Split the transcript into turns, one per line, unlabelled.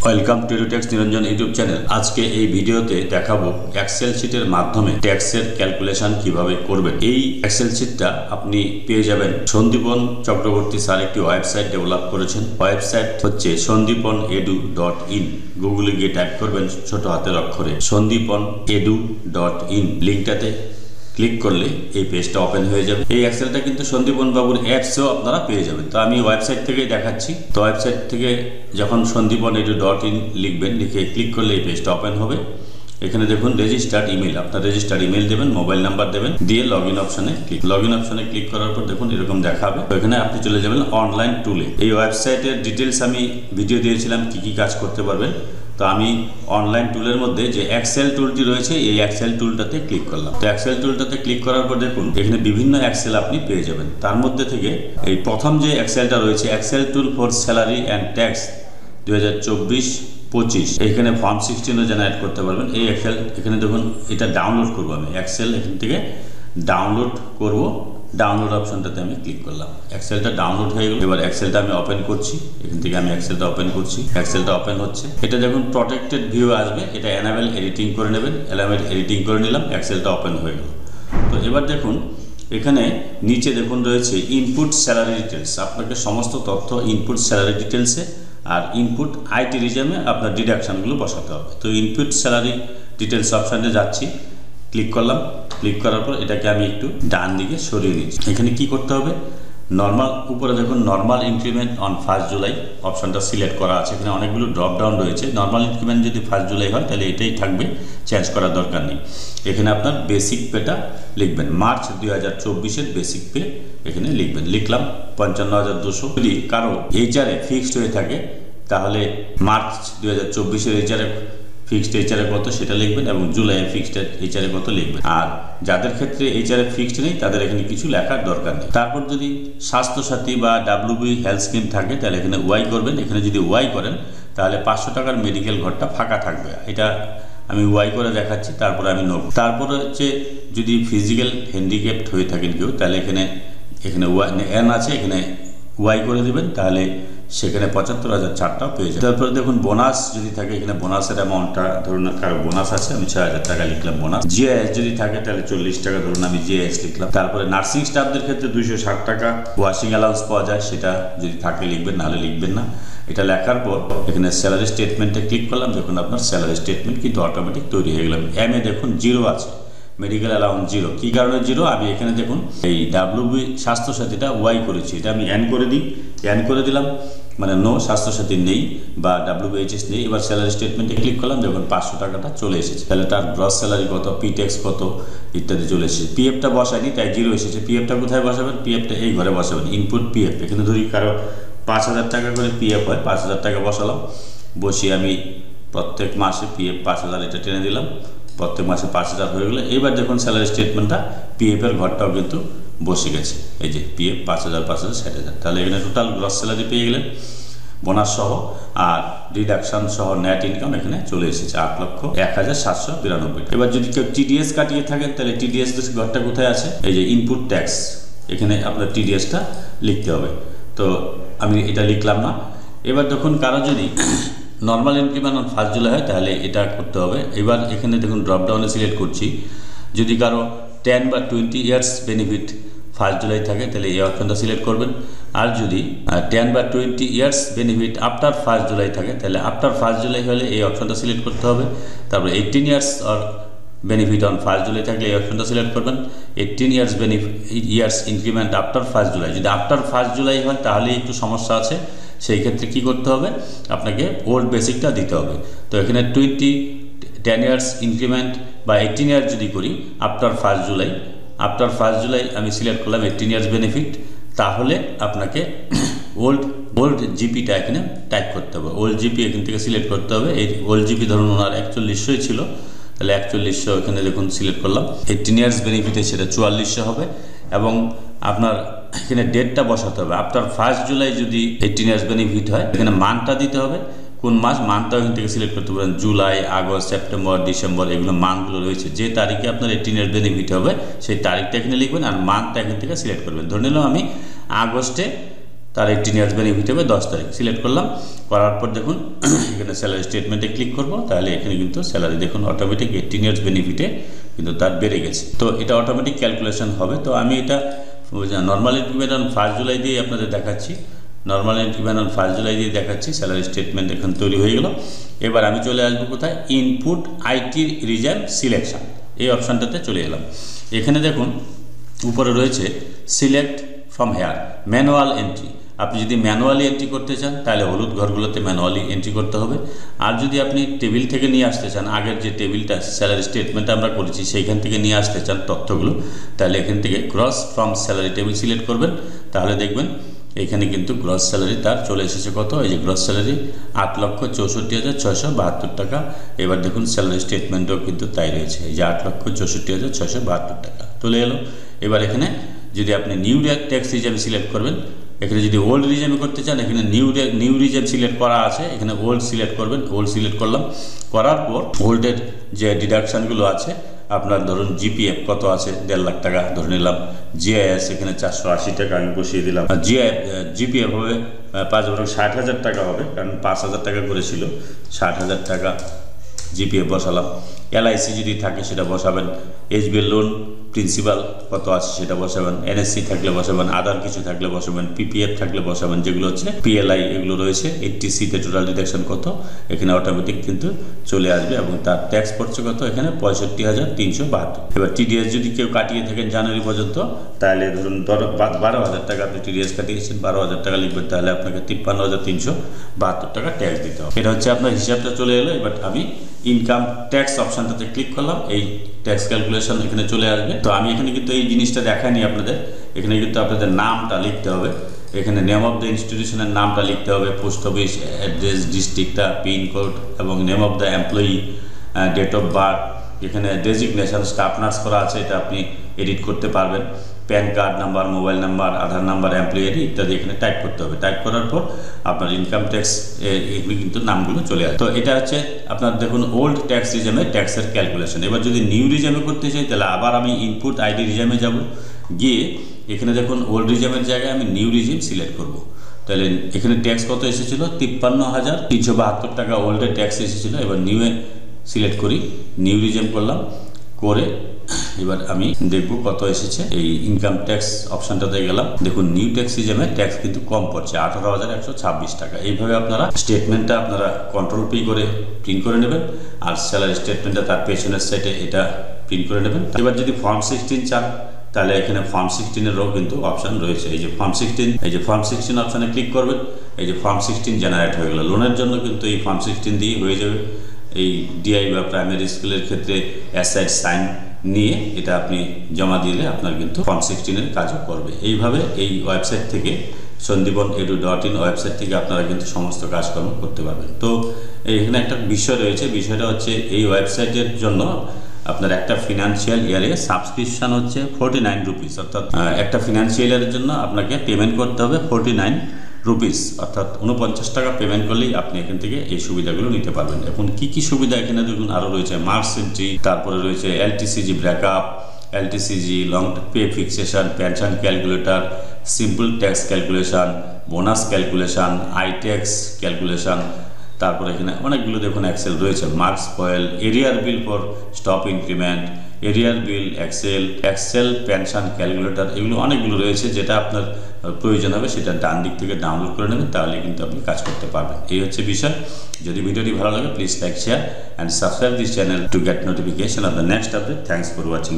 Welcome to tax Niranjan YouTube channel. আজকে এই ভিডিওতে দেখাবো এক্সেল শিটের মাধ্যমে ট্যাক্সের ক্যালকুলেশন কিভাবে করবেন। এই এক্সেল শিটটা আপনি পেয়ে যাবেন সন্দীপন চক্রবর্তী স্যার একটি ওয়েবসাইট ডেভেলপ করেছেন। ওয়েবসাইট হচ্ছে sandeepan.edu.in। গুগলে গিয়ে টাইপ করবেন ছোট হাতের অক্ষরে sandeepan.edu.in। লিঙ্কটাতে ক্লিক করলে এই পেজটা ওপেন হয়ে যাবে। এই এক্সেলটা কিন্তু সন্দীপন বাবুর অ্যাপসেও আপনারা পেয়ে যাবেন। তো আমি ওয়েবসাইট থেকেই দেখাচ্ছি। তো ওয়েবসাইট থেকে যখন sandeepan.edu.in লিখবেন, লিখে ক্লিক করলে এই পেজটা ওপেন হবে। এখানে দেখুন রেজিস্টার্ড ইমেল, আপনার রেজিস্টার্ড ইমেল দেবেন, মোবাইল নাম্বার দেবেন, দিয়ে লগইন অপশনে ক্লিক করার পর দেখুন এরকম দেখাবে। তো এখানে আপনি চলে যাবেন অনলাইন টুলে। এই ওয়েবসাইটের ডিটেলস আমি ভিডিও দিয়েছিলাম কি কি কাজ করতে পারবেন। তো আমি অনলাইন টুলের মধ্যে যে এক্সেল টুলটি রয়েছে এই এক্সেল টুলটাতে ক্লিক করলাম। তো এক্সেল টুলটাতে ক্লিক করার পর দেখুন এখানে বিভিন্ন এক্সেল আপনি পেয়ে যাবেন। তার মধ্যে থেকে এই প্রথম যে এক্সেলটা রয়েছে excel tool for salary and tax 2024-25, এখানে ফর্ম 16ও জেনারেট করতে পারবেন। এই এক্সেল এখানে দেখুন এটা ডাউনলোড করবো আমি। এক্সেল এখান থেকে ডাউনলোড করব। ডাউনলোড অপশনটাতে আমি ক্লিক করলাম। এক্সেলটা ডাউনলোড হয়ে গেল। এবার এক্সেলটা আমি ওপেন করছি। এখান থেকে আমি এক্সেলটা ওপেন করছি। এক্সেলটা ওপেন হচ্ছে। এটা দেখুন প্রটেক্টেড ভিউ আসবে, এটা এনাবেল এডিটিং করে নেবেন। এনাবেল এডিটিং করে নিলাম, এক্সেলটা ওপেন হয়ে গেল। তো এবার দেখুন এখানে নিচে দেখুন রয়েছে ইনপুট স্যালারি ডিটেলস। আপনাকে সমস্ত তথ্য ইনপুট স্যালারি ডিটেলসে আর ইনপুট আইটি রিজমে আপনার ডিডাকশানগুলো বসাতে হবে। তো ইনপুট স্যালারি ডিটেলস অপশানে যাচ্ছি, ক্লিক করলাম। ক্লিক করার পর এটাকে আমি একটু ডান দিকে সরিয়ে নিচ্ছি। এখানে কি করতে হবে, নর্মাল উপরে দেখুন নর্মাল ইনক্রিমেন্ট অন 1 জুলাই অপশানটা সিলেক্ট করা আছে। এখানে অনেকগুলো ড্রপ ডাউন রয়েছে। নর্মাল ইনক্রিমেন্ট যদি 1 জুলাই হয় তাহলে এটাই থাকবে, চেঞ্জ করার দরকার নেই। এখানে আপনার বেসিক পেটা লিখবেন, মার্চ 2024-এর বেসিক পে এখানে লিখবেন। লিখলাম 55,200। যদি কারো এইচআরে ফিক্সড হয়ে থাকে তাহলে মার্চ 2024-এর এইচআরে ফিক্সড এইচআরে কত সেটা লিখবেন এবং জুলাইয়ের ফিক্সড এইচআরে কত লিখবেন। আর যাদের ক্ষেত্রে এইচআরে ফিক্সড নেই তাদের এখানে কিছু লেখার দরকার নেই। তারপর যদি স্বাস্থ্যসাথী বা WB হেলথ স্কিম থাকে তাহলে এখানে ওয়াই করবেন। এখানে যদি ওয়াই করেন তাহলে 500 টাকার মেডিকেল ঘরটা ফাঁকা থাকবে। এটা আমি ওয়াই করে দেখাচ্ছি, তারপরে আমি নোট। তারপরে হচ্ছে যদি ফিজিক্যাল হ্যান্ডিক্যাপড হয়ে থাকেন কেউ তাহলে এখানে ওয়াই এন আছে, এখানে ওয়াই করে দেবেন, তাহলে সেখানে 75,004টাও পেয়ে যায়। তারপরে দেখুন বোনাস যদি থাকে, এখানে বোনাসের অ্যামাউন্টটা ধরুন কারো বোনাস আছে, আমি 6,000 টাকা লিখলাম বোনাস। জিআইএস যদি থাকে তাহলে 40 টাকা, ধরুন আমি জিআইএস লিখলাম। তারপরে নার্সিং স্টাফদের ক্ষেত্রে 260 টাকা ওয়াশিং অ্যালাউন্স পাওয়া যায়, সেটা যদি থাকে লিখবেন, নাহলে লিখবেন না। এটা লেখার পর এখানে স্যালারি স্টেটমেন্টে ক্লিক করলাম। দেখুন আপনার স্যালারি স্টেটমেন্ট কিন্তু অটোমেটিক তৈরি হয়ে গেলাম। এমএ দেখুন 0 আছে, মেডিকেল অ্যালাউন্স 0। কী কারণে 0? আমি এখানে দেখুন এই WB স্বাস্থ্যসাথীটা ওয়াই করেছি, এটা আমি এন করে দিই। এন করে দিলাম মানে নো, স্বাস্থ্যসাথী নেই বা WBHS নেই। এবার স্যালারি স্টেটমেন্টে ক্লিক করলাম, দেখুন 500 টাকাটা চলে এসেছে। তাহলে তার গ্রস স্যালারি কত, পি ট্যাক্স কত ইত্যাদি চলে এসেছে। পিএফটা বসায়নি তাই 0 এসেছে। পিএফটা কোথায় বসাবেন? পিএফটা এই ঘরে বসাবেন, ইনপুট পিএফ। এখানে ধরি কারো 5,000 টাকা করে পিএফ হয়, 5,000 টাকা বসালাম। বসিয়ে আমি প্রত্যেক মাসে পিএফ 5,000 এটা টেনে দিলাম। প্রত্যেক মাসে 5,000 হয়ে গেলে এবার দেখুন স্যালারি স্টেটমেন্টটা পিএফের ঘরটাও কিন্তু বসে গেছে। এই যে পিএফ 5,000 60,000। তাহলে এখানে টোটাল গ্রস স্যালারি পেয়ে গেলেন বোনাস সহ, আর ডিডাকশন সহ নেট ইনকাম এখানে চলে এসেছে 8,01,792। এবার যদি কেউ টিডিএস কাটিয়ে থাকেন তাহলে টিডিএস ঘরটা কোথায় আছে? এই যে ইনপুট ট্যাক্স, এখানে আপনার টিডিএসটা লিখতে হবে। তো আমি এটা লিখলাম না। এবার দেখুন কারো যদি নর্মাল ইনক্রিমেন্ট অন 1 জুলাই হয় তাহলে এটা করতে হবে। এবার এখানে দেখুন ড্রপডাউনে সিলেক্ট করছি। যদি কারো 10 বা 20 ইয়ার্স বেনিফিট 1 জুলাই থাকে তাহলে এই অপশনটা সিলেক্ট করবেন। আর যদি 10 বা 20 ইয়ার্স বেনিফিট আফটার 1 জুলাই থাকে তাহলে আফটার 1 জুলাই হলে এই অপশনটা সিলেক্ট করতে হবে। তারপর 18 years or benefit on 1 July থাকলে এই অপশনটা সিলেক্ট করবেন। 18 ইয়ার্স ইনক্রিমেন্ট আফটার 1 জুলাই। যদি আফটার 1 জুলাই হয় তাহলে একটু সমস্যা আছে, সেই ক্ষেত্রে কী করতে হবে, আপনাকে ওল্ড বেসিকটা দিতে হবে। তো এখানে 10 ইয়ার্স ইনক্রিমেন্ট বা 18 ইয়ার্স যদি করি আফটার 1 জুলাই আমি সিলেক্ট করলাম 18 ইয়ার্স বেনিফিট, তাহলে আপনাকে ওল্ড জিপিটা এখানে টাইপ করতে হবে। ওল্ড জিপি এখান থেকে সিলেক্ট করতে হবে। এই ওল্ড জিপি ধরুন ওনার 4100 ছিল, তাহলে 4100 এখানে দেখুন সিলেক্ট করলাম। 18 ইয়ার্স বেনিফিটে সেটা 4400 হবে। এবং আপনার এখানে ডেটটা বসাতে হবে। আফটার 1 জুলাই যদি 18 ইয়ার্স বেনিফিট হয় এখানে মান্থটা দিতে হবে, কোন মাস, মান্থটাও এখান থেকে সিলেক্ট করতে পারেন। জুলাই, আগস্ট, সেপ্টেম্বর, ডিসেম্বর, এগুলো মান্থগুলো রয়েছে। যে তারিখে আপনার 18 ইয়ার্স বেনিফিট হবে সেই তারিখটা এখানে লিখবেন আর মান্থটা এখান থেকে সিলেক্ট করবেন। ধরে নিলাম আমি আগস্টে তার 18 ইয়ার্স বেনিফিট হবে 10 তারিখ সিলেক্ট করলাম। করার পর দেখুন এখানে স্যালারি স্টেটমেন্টে ক্লিক করব, তাহলে এখানে কিন্তু স্যালারি দেখুন অটোমেটিক 18 ইয়ার্স বেনিফিটে কিন্তু তার বেড়ে গেছে। তো এটা অটোমেটিক ক্যালকুলেশন হবে। তো আমি এটা নর্মাল ইনক্রিমেন্ট অন 1 জুলাই দিয়ে আপনাদের দেখাচ্ছি, নর্মাল ইনক্রিমেন্ট অন 1 জুলাই দিয়ে দেখাচ্ছি। স্যালারি স্টেটমেন্ট এখন তৈরি হয়ে গেল। এবার আমি চলে আসবো কোথায়, ইনপুট আইটি রিজাইন সিলেকশন, এই অপশানটাতে চলে এলাম। এখানে দেখুন উপরে রয়েছে select from here manual entry. আপনি যদি ম্যানুয়ালি এন্ট্রি করতে চান তাহলে হলুদ ঘরগুলোতে ম্যানুয়ালি এন্ট্রি করতে হবে। আর যদি আপনি টেবিল থেকে নিয়ে আসতে চান, আগের যে টেবিলটা স্যালারি স্টেটমেন্টটা আমরা করেছি সেইখান থেকে নিয়ে আসতে চান তথ্যগুলো, তাহলে এখান থেকে gross from salary table select করবেন। তাহলে দেখবেন এখানে কিন্তু গ্রস স্যালারি তার চলে এসেছে কত, এই যে গ্রস স্যালারি 8,64,672 টাকা। এবার দেখুন স্যালারি স্টেটমেন্টও কিন্তু তাই রয়েছে, এই যে 8,64,672 টাকা চলে এলো। এবার এখানে যদি আপনি নিউ ট্যাক্স রিজাইম সিলেক্ট করবেন, এখানে যদি ওল্ড রিজাইম করতে চান এখানে নিউ রিজাইম সিলেক্ট করা আছে, এখানে ওল্ড সিলেক্ট করবেন। ওল্ড সিলেক্ট করলাম, করার পর ওল্ডের যে ডিডাকশানগুলো আছে আপনার ধরুন জিপিএফ কত আছে 1.5 লাখ টাকা ধরে নিলাম, জিআইএস এখানে 480 টাকা আমি বসিয়ে দিলাম, জিপিএফ হবে 5 বছর 60,000 টাকা হবে, কারণ 5,000 টাকা করে ছিল, 60,000 টাকা জিপিএফ বসালাম। এলআইসি যদি থাকে সেটা বসাবেন, এসবিআই লোন প্রিন্সিপাল কত আছে সেটা বসাবেন, এনএসসি থাকলে বসাবেন, আদার কিছু থাকলে বসাবেন, পিপিএফ থাকলে বসাবেন, যেগুলো হচ্ছে পিএলআই এগুলো রয়েছে। 80সিতে টোটাল ডিডাকশন কত এখানে অটোমেটিক কিন্তু চলে আসবে এবং তার ট্যাক্স পড়ছে কত এখানে 65,372। এবার টিডিএস যদি কেউ কাটিয়ে থাকেন জানুয়ারি পর্যন্ত, তাহলে ধরুন 12,000 টাকা আপনি টিডিএস কাটিয়েছেন, 12,000 টাকা লিখবেন, তাহলে আপনাকে 53,372 টাকা ট্যাক্স দিতে হবে। এটা হচ্ছে আপনার হিসাবটা চলে এলো। এবার আমি ইনকাম ট্যাক্স অপশানটাতে ক্লিক করলাম, এই ট্যাক্স ক্যালকুলেশন এখানে চলে আসবে। তো আমি এখানে কিন্তু এই জিনিসটা দেখাইনি আপনাদের, এখানে কিন্তু আপনাদের নামটা লিখতে হবে, এখানে নেম অফ দ্য ইনস্টিটিউশনের নামটা লিখতে হবে, পোস্ট অফিস অ্যাড্রেস, ডিস্ট্রিক্টটা, পিনকোড এবং name of the employee, date of birth, এখানে ডেজিগনেশন স্টাফ নার্স করা আছে, এটা আপনি এডিট করতে পারবেন, PAN card number, mobile number, Aadhaar number, employee ID ইত্যাদি এখানে টাইপ করতে হবে। টাইপ করার পর আপনার ইনকাম ট্যাক্স এগুলি কিন্তু নামগুলো চলে আসে। তো এটা হচ্ছে আপনার দেখুন ওল্ড ট্যাক্স রিজাইমে ট্যাক্সের ক্যালকুলেশন। এবার যদি নিউ রিজাইমে করতে চাই তাহলে আবার আমি ইনপুট আইডি রিজাইমে যাব, গিয়ে এখানে দেখুন ওল্ড রিজাইমের জায়গায় আমি নিউ রিজাইম সিলেক্ট করব। তাহলে এখানে ট্যাক্স কত এসেছিল 53,372 টাকা ওল্ডের ট্যাক্স এসেছিলো। এবার নিউয়ে সিলেক্ট করি, নিউ রিজাইম করলাম, করে এবার আমি দেখব কত এসেছে। এই ইনকাম ট্যাক্স অপশানটাতে গেলাম, দেখুন নিউ ট্যাক্স রিজাইমে ট্যাক্স কিন্তু কম পড়ছে 18,126 টাকা। এইভাবে আপনারা স্টেটমেন্টটা আপনারা কন্ট্রোল পি করে প্রিন্ট করে নেবেন, আর স্যালারি স্টেটমেন্টটা তার পেছনের সাইডে এটা প্রিন্ট করে নেবেন। এবার যদি ফর্ম 16 চান তাহলে এখানে ফর্ম 16-এরও কিন্তু অপশান রয়েছে, এই যে ফর্ম 16, এই যে ফর্ম 16 অপশানে ক্লিক করবেন, এই যে ফর্ম 16 জেনারেট হয়ে গেল। লোনের জন্য কিন্তু এই ফর্ম 16 দিয়ে হয়ে যাবে। এই ডিআই বা প্রাইমারি স্কুলের ক্ষেত্রে অ্যাসাইড সাইন নিয়ে এটা আপনি জমা দিলে আপনার কিন্তু ফর্ম 16-এর কাজও করবে। এইভাবে এই ওয়েবসাইট থেকে sandipon.edu.in ওয়েবসাইট থেকে আপনারা কিন্তু সমস্ত কাজকর্ম করতে পারবেন। তো এখানে একটা বিষয় রয়েছে, বিষয়টা হচ্ছে এই ওয়েবসাইটের জন্য আপনার একটা ফিনান্সিয়াল ইয়ারে সাবস্ক্রিপশান হচ্ছে 49 রুপিস, অর্থাৎ একটা ফিনান্সিয়াল ইয়ারের জন্য আপনাকে পেমেন্ট করতে হবে 49 রুপিস, অর্থাৎ 49 টাকা পেমেন্ট করলেই আপনি এখান থেকে এই সুবিধাগুলো নিতে পারবেন। এখন কি কি সুবিধা এখানে দেখুন আরও রয়েছে, মার্কস এন্ট্রি, তারপরে রয়েছে LTCG breakup, LTCG long pay fixation, pension calculator, simple tax calculation, bonus calculation, I tax calculation, তারপরে এখানে অনেকগুলো দেখুন এক্সেল রয়েছে, মার্কস পয়েল, এরিয়ার বিল ফর স্টপ ইনক্রিমেন্ট, এরিয়ার বিল, এক্সেল পেনশন ক্যালকুলেটর, এগুলো অনেকগুলো রয়েছে। যেটা আপনার প্রয়োজন হবে সেটা ডান দিক থেকে ডাউনলোড করে নেবেন, তাহলে কিন্তু আপনি কাজ করতে পারবেন। এই হচ্ছে বিষয়। যদি ভিডিওটি ভালো লাগে please like, share and subscribe this channel to get notification off the next update. Thanks for watching.